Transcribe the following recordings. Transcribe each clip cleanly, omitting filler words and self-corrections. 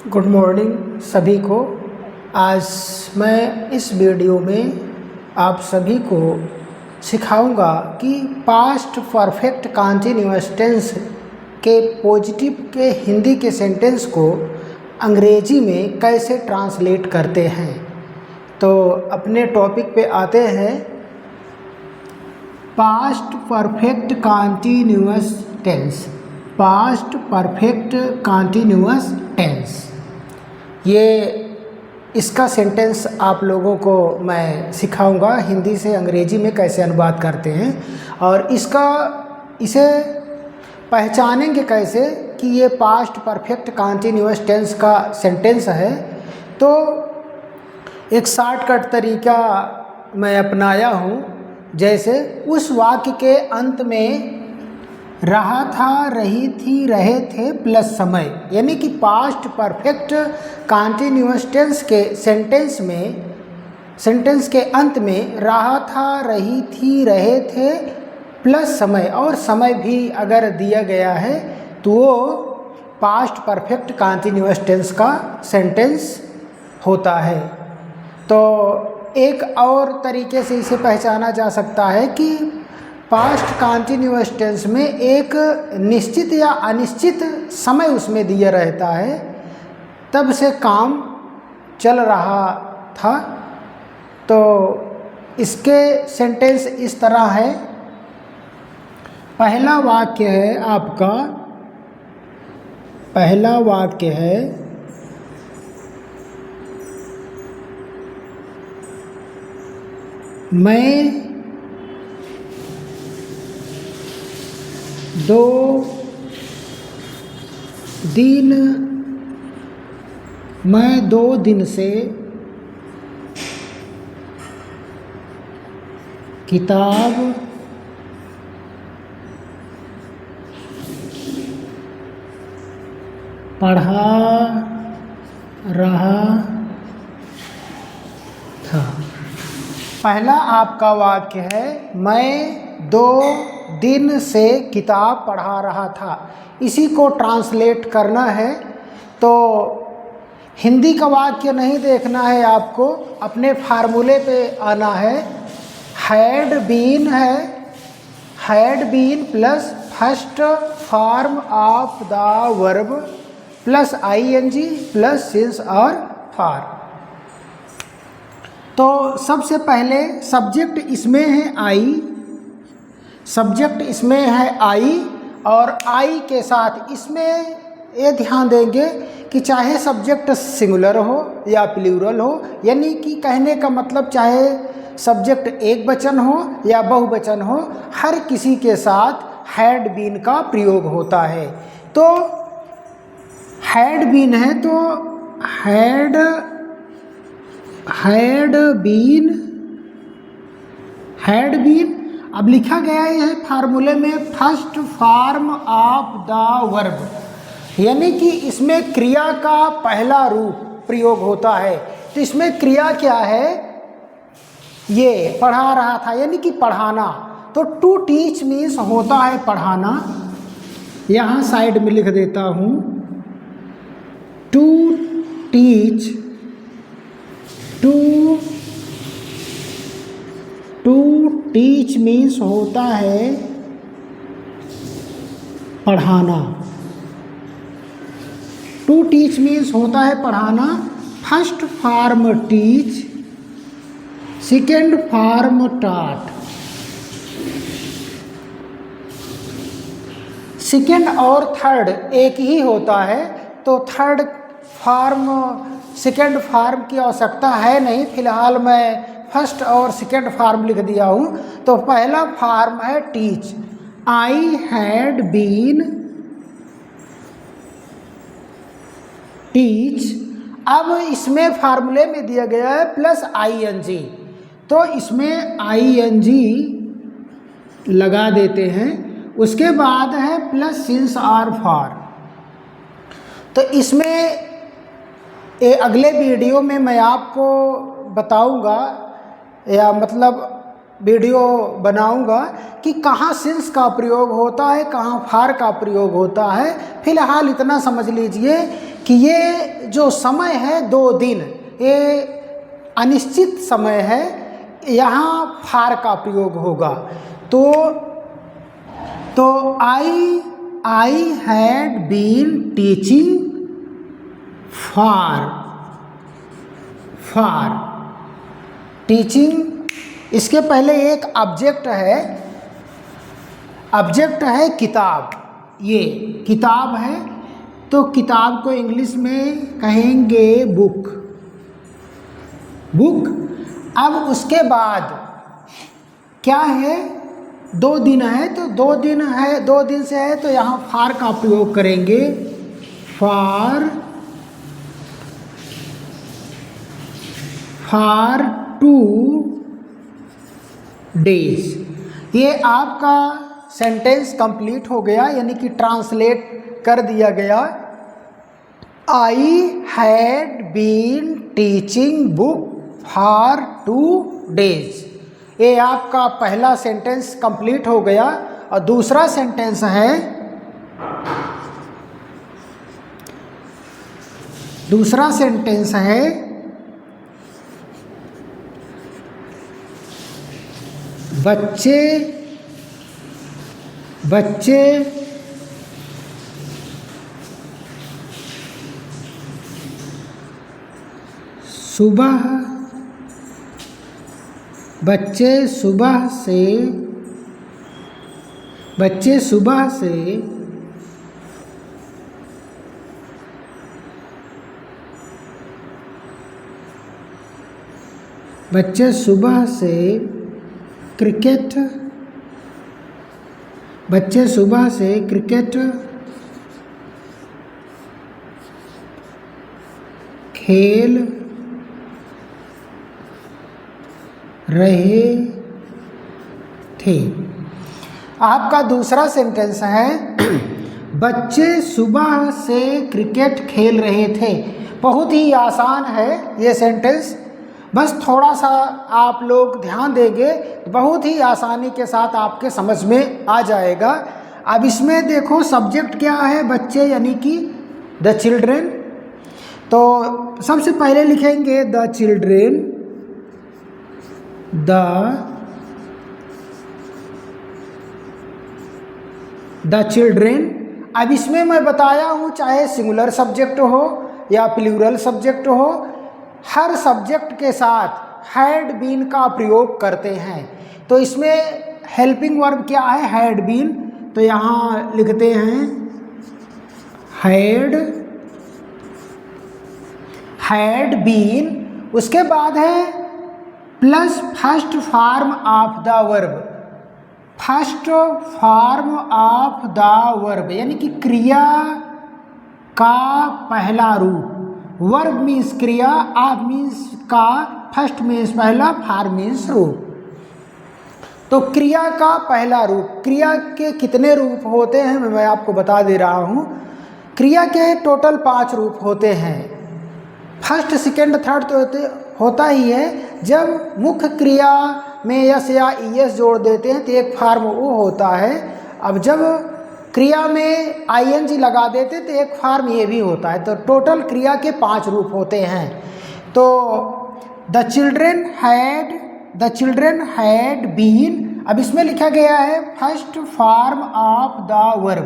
Good morning सभी को। आज मैं इस वीडियो में आप सभी को सिखाऊंगा कि पास्ट परफेक्ट कंटीन्यूअस टेंस के पॉजिटिव के हिंदी के सेंटेंस को अंग्रेजी में कैसे ट्रांसलेट करते हैं। तो अपने टॉपिक पे आते हैं। Past perfect continuous tense. Past perfect continuous tense, ये इसका सेंटेंस आप लोगों को मैं सिखाऊंगा हिंदी से अंग्रेजी में कैसे अनुवाद करते हैं और इसे पहचानेंगे कैसे कि ये पास्ट परफेक्ट कंटीन्यूअस टेंस का सेंटेंस है। तो एक शॉर्टकट तरीका मैं अपनाया हूँ। जैसे उस वाक्य के अंत में रहा था, रही थी, रहे थे प्लस समय, यानी कि पास्ट परफेक्ट कंटीन्यूअस टेंस के सेंटेंस के अंत में रहा था, रही थी, रहे थे प्लस समय, और समय भी अगर दिया गया है तो वो पास्ट परफेक्ट कंटीन्यूअस टेंस का सेंटेंस होता है। तो एक और तरीके से इसे पहचाना जा सकता है कि पास्ट कंटीन्यूअस टेंस में एक निश्चित या अनिश्चित समय उसमें दिया रहता है, तब से काम चल रहा था। तो इसके सेंटेंस इस तरह है। पहला वाक्य है आपका, पहला वाक्य है मैं 2 दिन से किताब पढ़ा रहा था। पहला आपका वाक्य है मैं 2 दिन से किताब पढ़ा रहा था। इसी को ट्रांसलेट करना है। तो हिंदी का वाक्य नहीं देखना है आपको, अपने फार्मूले पे आना है। हैड बीन है, had been plus first form of the verb plus I N G plus since और फॉर। तो सबसे पहले सब्जेक्ट इसमें है आई, सब्जेक्ट इसमें है आई, और आई के साथ इसमें ये ध्यान देंगे कि चाहे सब्जेक्ट सिंगुलर हो या प्लूरल हो, यानी कि कहने का मतलब चाहे सब्जेक्ट एक वचन हो या बहुवचन हो, हर किसी के साथ हैड बीन का प्रयोग होता है। तो हैड बीन है तो हैड बीन अब लिखा गया है फार्मूले में first form of the verb, यानी कि इसमें क्रिया का पहला रूप प्रयोग होता है। तो इसमें क्रिया क्या है, ये पढ़ा रहा था यानी कि पढ़ाना। तो टू टीच मीन्स होता है पढ़ाना। यहाँ साइड में लिख देता हूँ to teach, to teach means होता है पढ़ाना। टू टीच मीन्स होता है पढ़ाना। First form teach, second form taught. Second और थर्ड एक ही होता है, तो थर्ड फॉर्म सेकेंड फॉर्म की आवश्यकता है नहीं। फिलहाल मैं फर्स्ट और सेकेंड फॉर्म लिख दिया हूँ। तो पहला फॉर्म है teach, I had been teach. अब इसमें फार्मूले में दिया गया है प्लस आईएनजी, तो इसमें आईएनजी लगा देते हैं। उसके बाद है प्लस सिंस और फॉर। तो इसमें अगले वीडियो में मैं आपको बताऊंगा, या मतलब वीडियो बनाऊंगा कि कहाँ सिंस का प्रयोग होता है, कहाँ फार का प्रयोग होता है। फिलहाल इतना समझ लीजिए कि ये जो समय है 2 दिन, ये अनिश्चित समय है, यहाँ फार का प्रयोग होगा। तो I had been teaching for teaching, इसके पहले एक ऑब्जेक्ट है किताब, ये किताब है, तो किताब को इंग्लिश में कहेंगे बुक। अब उसके बाद क्या है, 2 दिन है, तो 2 दिन से है, तो यहाँ फार का प्रयोग करेंगे, फार 2 डेज। ये आपका सेंटेंस कंप्लीट हो गया, यानी कि ट्रांसलेट कर दिया गया। I had been teaching book for 2 days. ये आपका पहला सेंटेंस कंप्लीट हो गया। और दूसरा सेंटेंस है बच्चे सुबह से क्रिकेट खेल रहे थे। आपका दूसरा सेंटेंस है बच्चे सुबह से क्रिकेट खेल रहे थे। बहुत ही आसान है ये सेंटेंस, बस थोड़ा सा आप लोग ध्यान देंगे, बहुत ही आसानी के साथ आपके समझ में आ जाएगा। अब इसमें देखो सब्जेक्ट क्या है, बच्चे यानी कि द चिल्ड्रेन। तो सबसे पहले लिखेंगे द चिल्ड्रेन। अब इसमें मैं बताया हूँ, चाहे सिंगुलर सब्जेक्ट हो या प्लूरल सब्जेक्ट हो, हर सब्जेक्ट के साथ हैड बीन का प्रयोग करते हैं। तो इसमें हेल्पिंग वर्ब क्या है, हैड बीन। तो यहाँ लिखते हैं हैड बीन। उसके बाद है plus first form of the verb, यानी कि क्रिया का पहला रूप। वर्ब मीन्स क्रिया, ऑफ मीन्स का, फर्स्ट मीन्स पहला, फॉर्म मीन्स रूप। तो क्रिया का पहला रूप, क्रिया के कितने रूप होते हैं मैं आपको बता दे रहा हूँ। क्रिया के टोटल 5 रूप होते हैं। फर्स्ट, सेकेंड, थर्ड तो होता ही है। जब मुख्य क्रिया में यस या ईएस जोड़ देते हैं तो एक फॉर्म वो होता है। अब जब क्रिया में आईएनजी लगा देते तो एक फॉर्म ये भी होता है। तो टोटल क्रिया के 5 रूप होते हैं। तो द चिल्ड्रेन हैड बीन, अब इसमें लिखा गया है first form of the verb,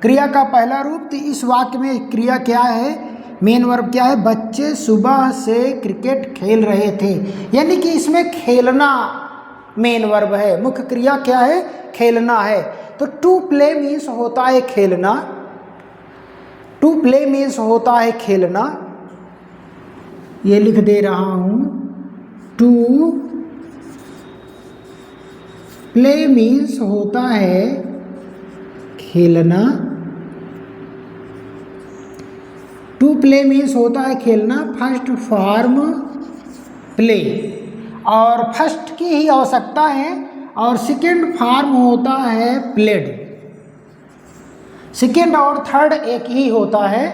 क्रिया का पहला रूप। तो इस वाक्य में क्रिया क्या है, मेन वर्ब क्या है, बच्चे सुबह से क्रिकेट खेल रहे थे। यानी कि इसमें खेलना मेन वर्ब है, मुख्य क्रिया क्या है, खेलना है। तो टू प्ले मीन्स होता है खेलना, ये लिख दे रहा हूं। टू प्ले मीन्स होता है खेलना, टू प्ले मीन्स होता है खेलना। फर्स्ट फॉर्म प्ले, और फर्स्ट की ही आवश्यकता है। और सेकेंड फॉर्म होता है प्लेड, सेकेंड और थर्ड एक ही होता है।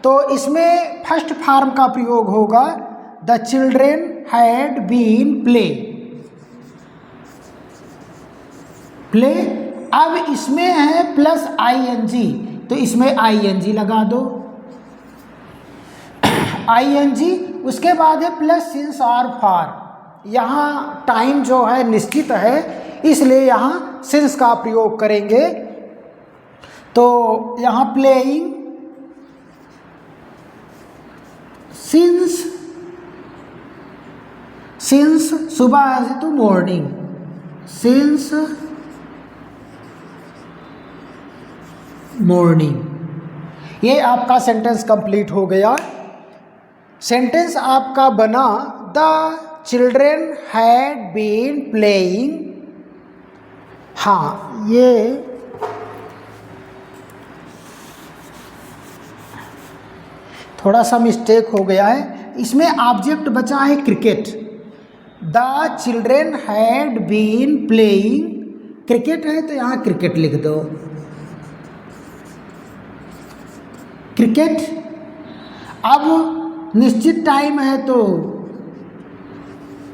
तो इसमें फर्स्ट फॉर्म का प्रयोग होगा the children had been play. Play. अब इसमें है प्लस ING, तो इसमें ING लगा दो, ING। उसके बाद है प्लस सिंस और फॉर। यहाँ टाइम जो है निश्चित है, इसलिए यहाँ सिंस का प्रयोग करेंगे। तो यहाँ प्लेइंग सिंस सुबह है तो मॉर्निंग, सिंस मॉर्निंग। ये आपका सेंटेंस कंप्लीट हो गया। सेंटेंस आपका बना the children had been playing. हाँ, ये थोड़ा सा मिस्टेक हो गया है, इसमें ऑब्जेक्ट बचा है cricket. The children had been playing, cricket है तो यहाँ क्रिकेट लिख दो, क्रिकेट। अब निश्चित टाइम है तो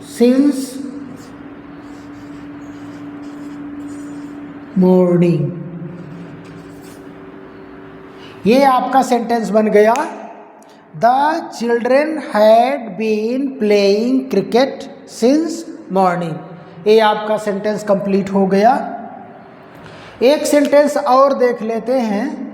सिंस मॉर्निंग। ये आपका सेंटेंस बन गया, the children had been playing cricket since morning. ये आपका सेंटेंस कंप्लीट हो गया। एक सेंटेंस और देख लेते हैं।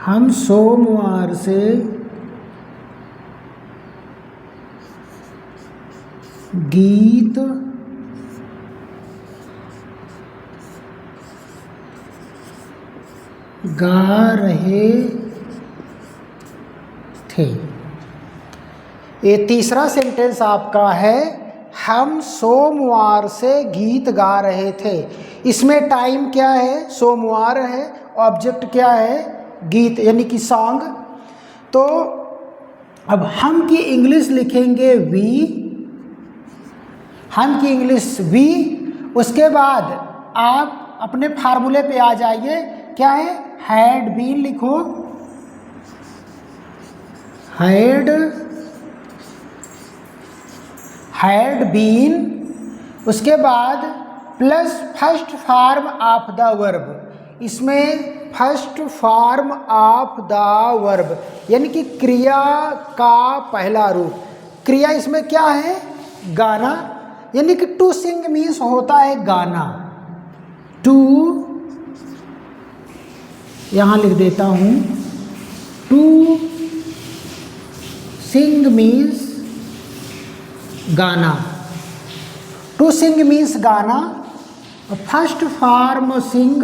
हम सोमवार से गीत गा रहे थे। ये तीसरा सेंटेंस आपका है, हम सोमवार से गीत गा रहे थे। इसमें टाइम क्या है, सोमवार है, ऑब्जेक्ट क्या है, गीत यानी कि सॉन्ग। तो अब हम की इंग्लिश लिखेंगे वी, हम की इंग्लिश वी। उसके बाद आप अपने फार्मूले पे आ जाइए, क्या है, हैड बीन लिखो, हैड बीन। उसके बाद plus first form of the verb. इसमें first form of the verb यानी कि क्रिया का पहला रूप। क्रिया इसमें क्या है, गाना, यानी कि टू सिंग मीन्स होता है गाना। टू, यहाँ लिख देता हूँ, टू सिंग मीन्स गाना। टू सिंग मीन्स गाना। फर्स्ट फॉर्म सिंग,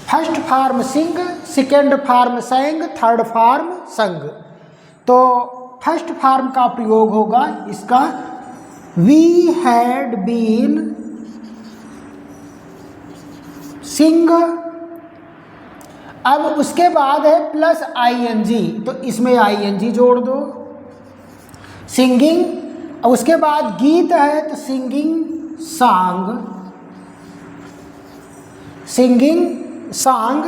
फर्स्ट फॉर्म सिंग, second form Seng, third form संग। तो फर्स्ट फॉर्म का प्रयोग होगा इसका, वी हैड बीन सिंग। अब उसके बाद है प्लस ING, तो इसमें ING जोड़ दो, सिंगिंग। अब उसके बाद गीत है तो सिंगिंग सॉन्ग, सिंगिंग सॉन्ग।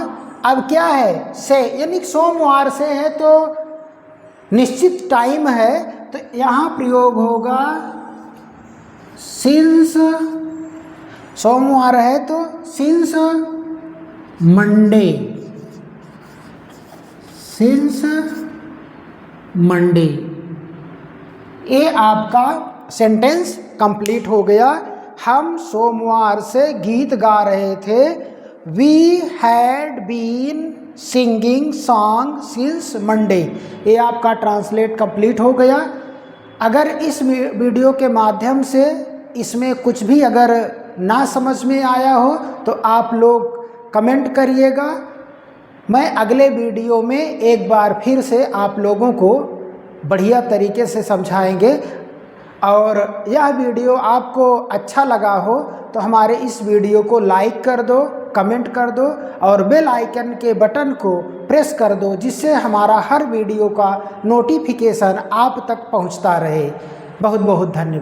अब क्या है, से यानी सोमवार से है तो निश्चित टाइम है, तो यहाँ प्रयोग होगा सिंस। सोमवार है तो सिंस मंडे, सिंस मंडे। ये आपका सेंटेंस कंप्लीट हो गया। हम सोमवार से गीत गा रहे थे, we had been singing song since Monday. ये आपका ट्रांसलेट कंप्लीट हो गया। अगर इस वीडियो के माध्यम से इसमें कुछ भी अगर ना समझ में आया हो तो आप लोग कमेंट करिएगा। मैं अगले वीडियो में एक बार फिर से आप लोगों को बढ़िया तरीके से समझाएंगे। और यह वीडियो आपको अच्छा लगा हो तो हमारे इस वीडियो को लाइक कर दो, कमेंट कर दो और बेल आइकन के बटन को प्रेस कर दो, जिससे हमारा हर वीडियो का नोटिफिकेशन आप तक पहुंचता रहे। बहुत बहुत धन्यवाद।